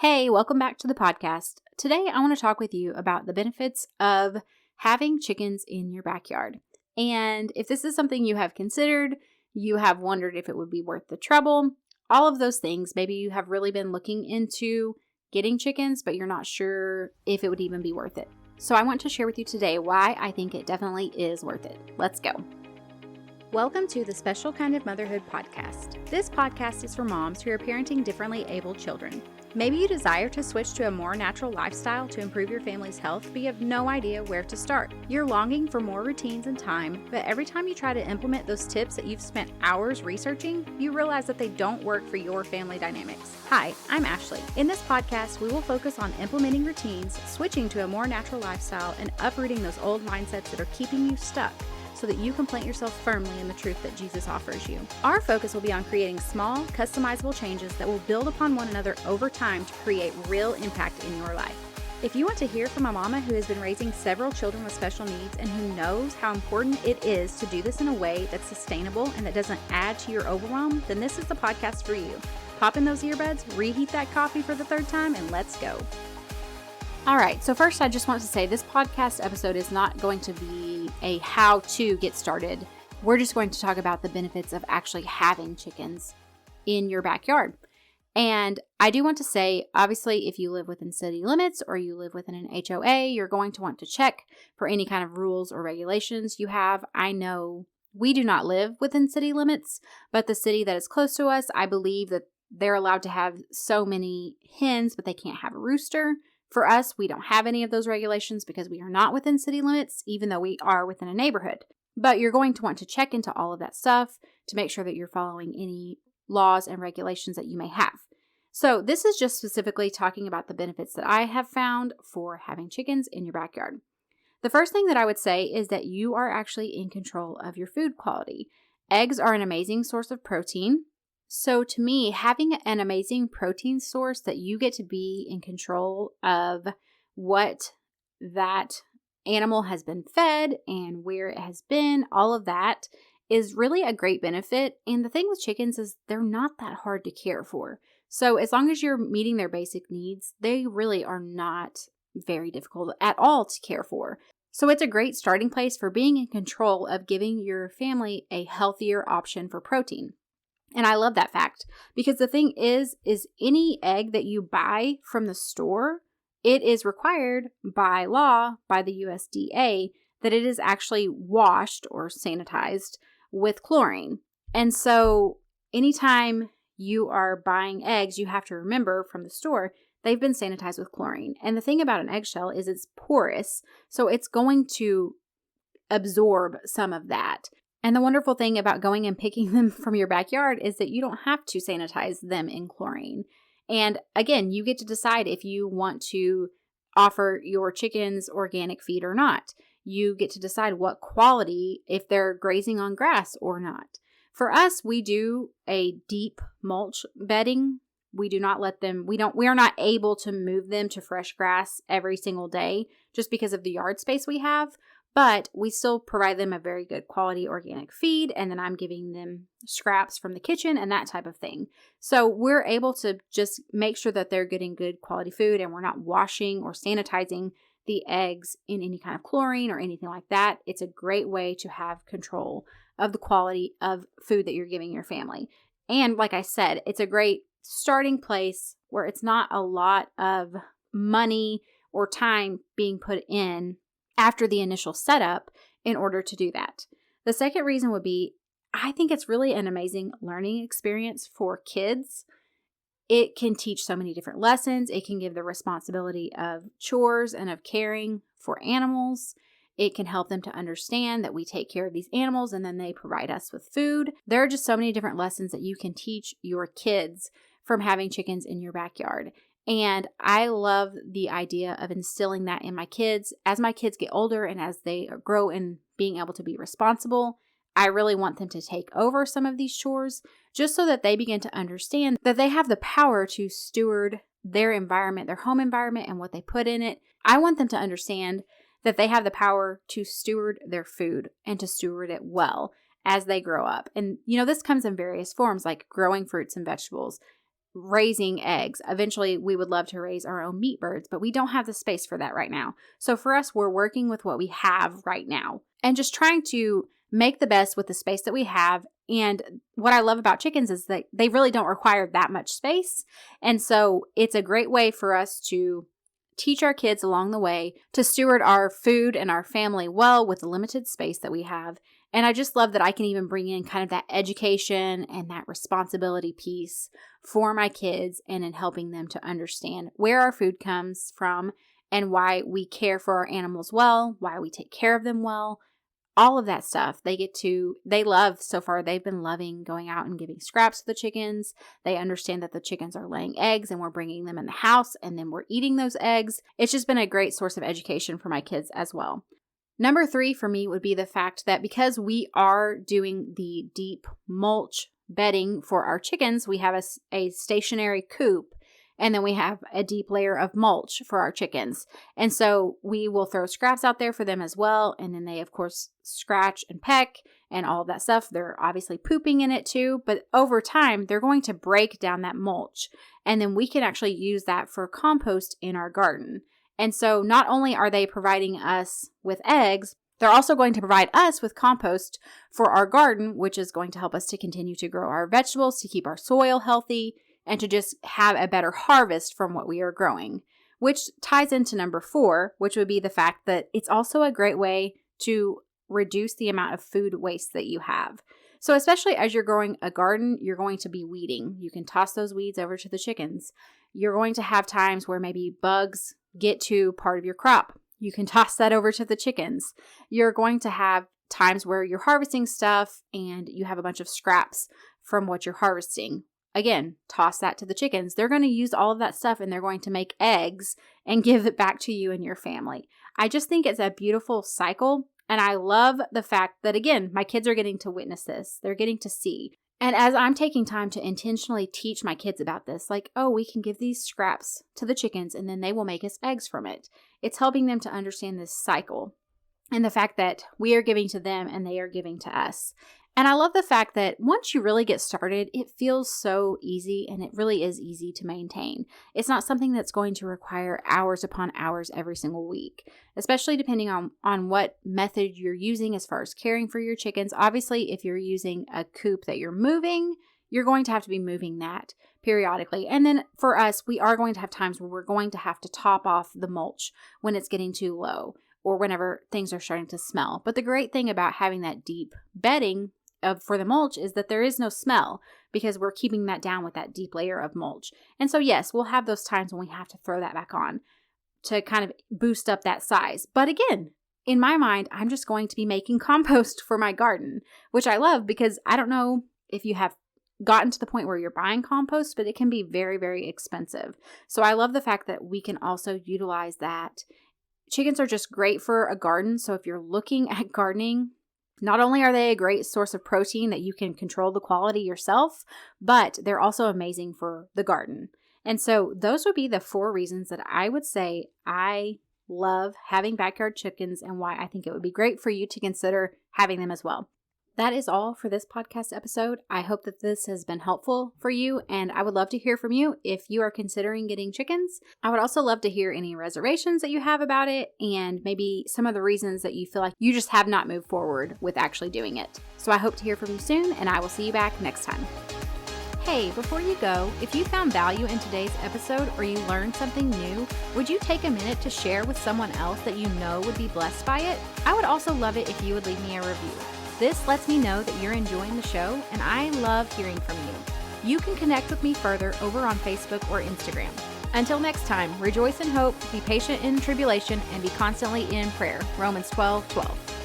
Hey, welcome back to the podcast. Today, I want to talk with you about the benefits of having chickens in your backyard. And if this is something you have considered, you have wondered if it would be worth the trouble, all of those things. Maybe you have really been looking into getting chickens, but you're not sure if it would even be worth it. So I want to share with you today why I think it definitely is worth it. Let's go. Welcome to the Special Kind of Motherhood podcast. This podcast is for moms who are parenting differently abled children. Maybe you desire to switch to a more natural lifestyle to improve your family's health, but you have no idea where to start. You're longing for more routines and time, but every time you try to implement those tips that you've spent hours researching, you realize that they don't work for your family dynamics. Hi, I'm Ashley. In this podcast, we will focus on implementing routines, switching to a more natural lifestyle, and uprooting those old mindsets that are keeping you stuck, so that you can plant yourself firmly in the truth that Jesus offers you. Our focus will be on creating small, customizable changes that will build upon one another over time to create real impact in your life. If you want to hear from a mama who has been raising several children with special needs and who knows how important it is to do this in a way that's sustainable and that doesn't add to your overwhelm, then this is the podcast for you. Pop in those earbuds, reheat that coffee for the third time, and let's go. All right, so first I just want to say this podcast episode is not going to be a how to get started. We're just going to talk about the benefits of actually having chickens in your backyard. And I do want to say, obviously, if you live within city limits or you live within an HOA, you're going to want to check for any kind of rules or regulations you have. I know we do not live within city limits, but the city that is close to us, I believe that they're allowed to have so many hens, but they can't have a rooster. For us, we don't have any of those regulations because we are not within city limits, even though we are within a neighborhood. But you're going to want to check into all of that stuff to make sure that you're following any laws and regulations that you may have. So this is just specifically talking about the benefits that I have found for having chickens in your backyard. The first thing that I would say is that you are actually in control of your food quality. Eggs are an amazing source of protein. So to me, having an amazing protein source that you get to be in control of what that animal has been fed and where it has been, all of that is really a great benefit. And the thing with chickens is they're not that hard to care for. So as long as you're meeting their basic needs, they really are not very difficult at all to care for. So it's a great starting place for being in control of giving your family a healthier option for protein. And I love that fact because the thing is any egg that you buy from the store, it is required by law, by the USDA, that it is actually washed or sanitized with chlorine. And so anytime you are buying eggs, you have to remember from the store, they've been sanitized with chlorine. And the thing about an eggshell is it's porous, so it's going to absorb some of that. And the wonderful thing about going and picking them from your backyard is that you don't have to sanitize them in chlorine. And again, you get to decide if you want to offer your chickens organic feed or not. You get to decide what quality, if they're grazing on grass or not. For us, we do a deep mulch bedding. We do not let them, we are not able to move them to fresh grass every single day just because of the yard space we have. But we still provide them a very good quality organic feed, and then I'm giving them scraps from the kitchen and that type of thing. So we're able to just make sure that they're getting good quality food and we're not washing or sanitizing the eggs in any kind of chlorine or anything like that. It's a great way to have control of the quality of food that you're giving your family. And like I said, it's a great starting place where it's not a lot of money or time being put in after the initial setup in order to do that. The second reason would be, I think it's really an amazing learning experience for kids. It can teach so many different lessons. It can give the responsibility of chores and of caring for animals. It can help them to understand that we take care of these animals and then they provide us with food. There are just so many different lessons that you can teach your kids from having chickens in your backyard. And I love the idea of instilling that in my kids. As my kids get older and as they grow in being able to be responsible, I really want them to take over some of these chores just so that they begin to understand that they have the power to steward their environment, their home environment, and what they put in it. I want them to understand that they have the power to steward their food and to steward it well as they grow up. And, this comes in various forms like growing fruits and vegetables, raising eggs. Eventually, we would love to raise our own meat birds, but we don't have the space for that right now. So for us, we're working with what we have right now and just trying to make the best with the space that we have. And what I love about chickens is that they really don't require that much space. And so it's a great way for us to teach our kids along the way to steward our food and our family well with the limited space that we have. And I just love that I can even bring in kind of that education and that responsibility piece for my kids and in helping them to understand where our food comes from and why we care for our animals well, why we take care of them well. All of that stuff they love so far. They've been loving going out and giving scraps to the chickens. They understand that the chickens are laying eggs and we're bringing them in the house and then we're eating those eggs. It's just been a great source of education for my kids as well. Number 3 for me would be the fact that because we are doing the deep mulch bedding for our chickens, we have a stationary coop. And then we have a deep layer of mulch for our chickens. And so we will throw scraps out there for them as well. And then they, of course, scratch and peck and all of that stuff. They're obviously pooping in it too. But over time, they're going to break down that mulch. And then we can actually use that for compost in our garden. And so not only are they providing us with eggs, they're also going to provide us with compost for our garden, which is going to help us to continue to grow our vegetables, to keep our soil healthy, and to just have a better harvest from what we are growing, which ties into number 4, which would be the fact that it's also a great way to reduce the amount of food waste that you have. So especially as you're growing a garden, you're going to be weeding. You can toss those weeds over to the chickens. You're going to have times where maybe bugs get to part of your crop. You can toss that over to the chickens. You're going to have times where you're harvesting stuff and you have a bunch of scraps from what you're harvesting. Again, toss that to the chickens. They're going to use all of that stuff and they're going to make eggs and give it back to you and your family. I just think it's a beautiful cycle. And I love the fact that, again, my kids are getting to witness this. They're getting to see. And as I'm taking time to intentionally teach my kids about this, like, oh, we can give these scraps to the chickens and then they will make us eggs from it. It's helping them to understand this cycle and the fact that we are giving to them and they are giving to us. And I love the fact that once you really get started, it feels so easy and it really is easy to maintain. It's not something that's going to require hours upon hours every single week, especially depending on what method you're using as far as caring for your chickens. Obviously, if you're using a coop that you're moving, you're going to have to be moving that periodically. And then for us, we are going to have times where we're going to have to top off the mulch when it's getting too low or whenever things are starting to smell. But the great thing about having that deep bedding for the mulch is that there is no smell because we're keeping that down with that deep layer of mulch. And so yes, we'll have those times when we have to throw that back on to kind of boost up that size. But again, in my mind, I'm just going to be making compost for my garden, which I love because I don't know if you have gotten to the point where you're buying compost, but it can be very, very expensive. So I love the fact that we can also utilize that. Chickens are just great for a garden. So if you're looking at gardening, not only are they a great source of protein that you can control the quality yourself, but they're also amazing for the garden. And so those would be the 4 reasons that I would say I love having backyard chickens and why I think it would be great for you to consider having them as well. That is all for this podcast episode. I hope that this has been helpful for you, and I would love to hear from you if you are considering getting chickens. I would also love to hear any reservations that you have about it and maybe some of the reasons that you feel like you just have not moved forward with actually doing it. So I hope to hear from you soon, and I will see you back next time. Hey, before you go, if you found value in today's episode or you learned something new, would you take a minute to share with someone else that you know would be blessed by it? I would also love it if you would leave me a review. This lets me know that you're enjoying the show, and I love hearing from you. You can connect with me further over on Facebook or Instagram. Until next time, rejoice in hope, be patient in tribulation, and be constantly in prayer. Romans 12:12.